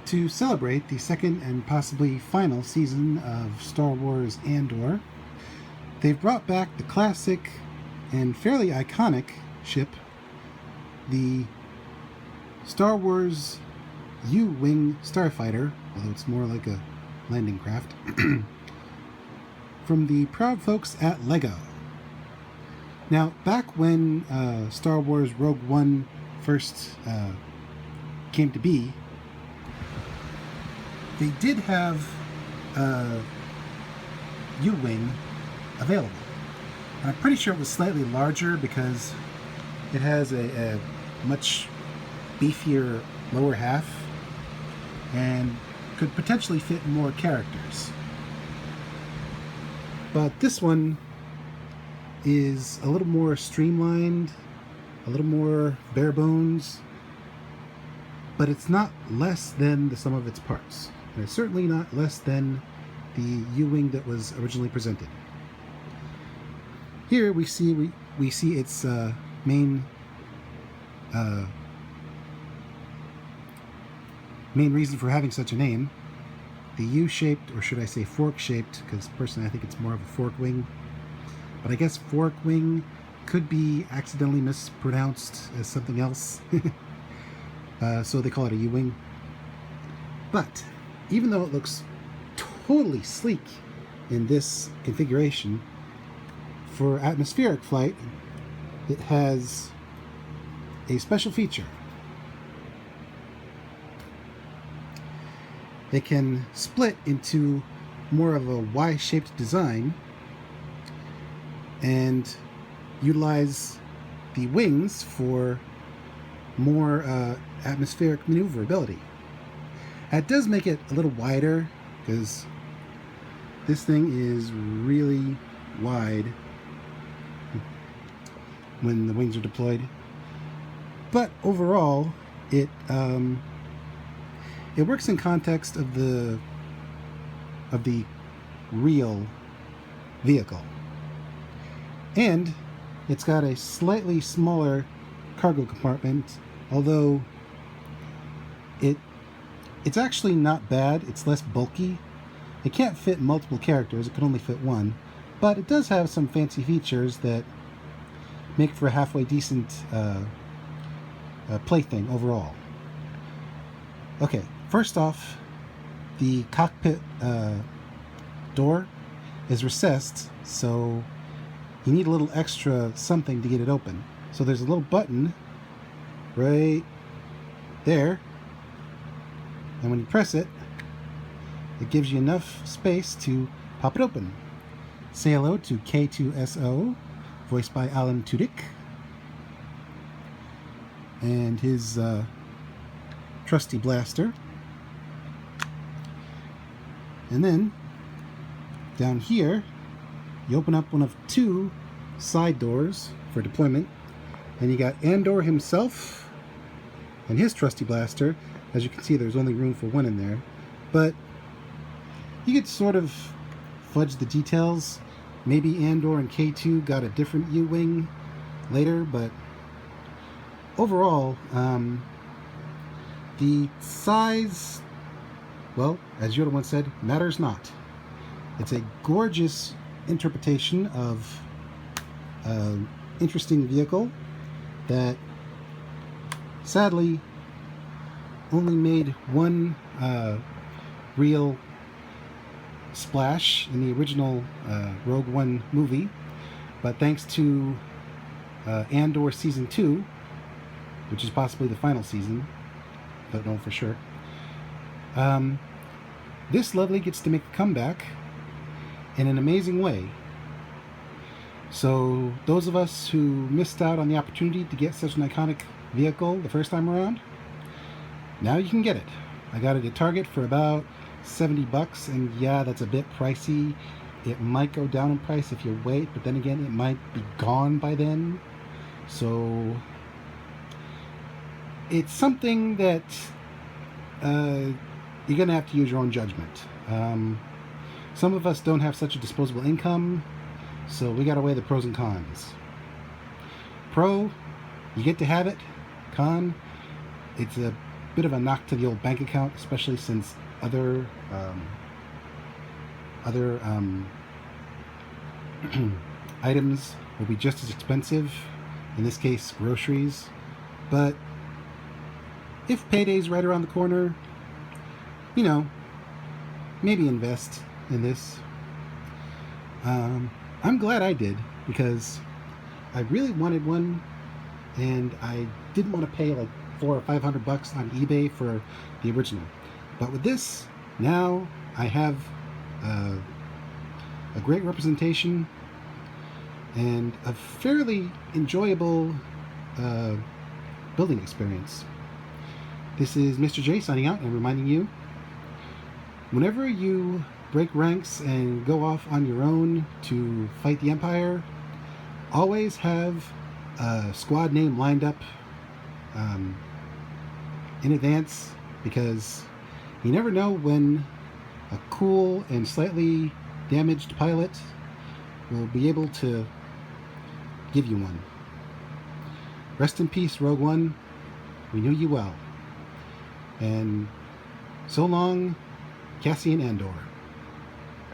To celebrate the second and possibly final season of Star Wars Andor, they've brought back the classic and fairly iconic ship, the Star Wars U-Wing Starfighter, although it's more like a landing craft, from the proud folks at LEGO. Now, back when Star Wars Rogue One first came to be, they did have U-Wing available. And I'm pretty sure it was slightly larger because it has a much beefier lower half and could potentially fit more characters. But this one is a little more streamlined, a little more bare bones, but it's not less than the sum of its parts. And it's certainly not less than the U-Wing that was originally presented. Here we see its main reason for having such a name, the U-shaped, or should I say fork-shaped, because personally I think it's more of a fork wing, but I guess fork wing could be accidentally mispronounced as something else, so they call it a U-wing. But even though it looks totally sleek in this configuration, for atmospheric flight, it has a special feature. It can split into more of a Y-shaped design and utilize the wings for more atmospheric maneuverability. It does make it a little wider because this thing is really wide when the wings are deployed. But overall, it works in context of the real vehicle, and it's got a slightly smaller cargo compartment. Although it's actually not bad. It's less bulky. It can't fit multiple characters. It can only fit one, but it does have some fancy features that make for a halfway decent plaything overall. Okay, first off, the cockpit door is recessed, so you need a little extra something to get it open. So there's a little button right there, and when you press it, it gives you enough space to pop it open. Say hello to K2SO, voiced by Alan Tudyk, and his trusty blaster. And then down here you open up one of two side doors for deployment, and you got Andor himself and his trusty blaster. As you can see, there's only room for one in there, but you could sort of fudge the details. Maybe Andor and K2 got a different U-Wing later, but overall, the size, well, as Yoda once said, matters not. It's a gorgeous interpretation of an interesting vehicle that sadly only made one real splash in the original Rogue One movie, but thanks to Andor Season 2, which is possibly the final season, don't know for sure, this lovely gets to make a comeback in an amazing way. So those of us who missed out on the opportunity to get such an iconic vehicle the first time around, now you can get it. I got it at Target for about $70, and yeah, that's a bit pricey. It might go down in price if you wait, but then again, it might be gone by then. So it's something that you're gonna have to use your own judgment. Some of us don't have such a disposable income, so we gotta weigh the pros and cons. Pro, you get to have it. Con, it's a bit of a knock to the old bank account, especially since other items will be just as expensive, in this case groceries. But if payday's right around the corner, you know, maybe invest in this. I'm glad I did, because I really wanted one, and I didn't want to pay like $400 or $500 on eBay for the original. But with this, now I have a great representation and a fairly enjoyable building experience. This is Mr. J signing out and reminding you, whenever you break ranks and go off on your own to fight the Empire, always have a squad name lined up in advance, because you never know when a cool and slightly damaged pilot will be able to give you one. Rest in peace, Rogue One. We knew you well. And so long, Cassian Andor.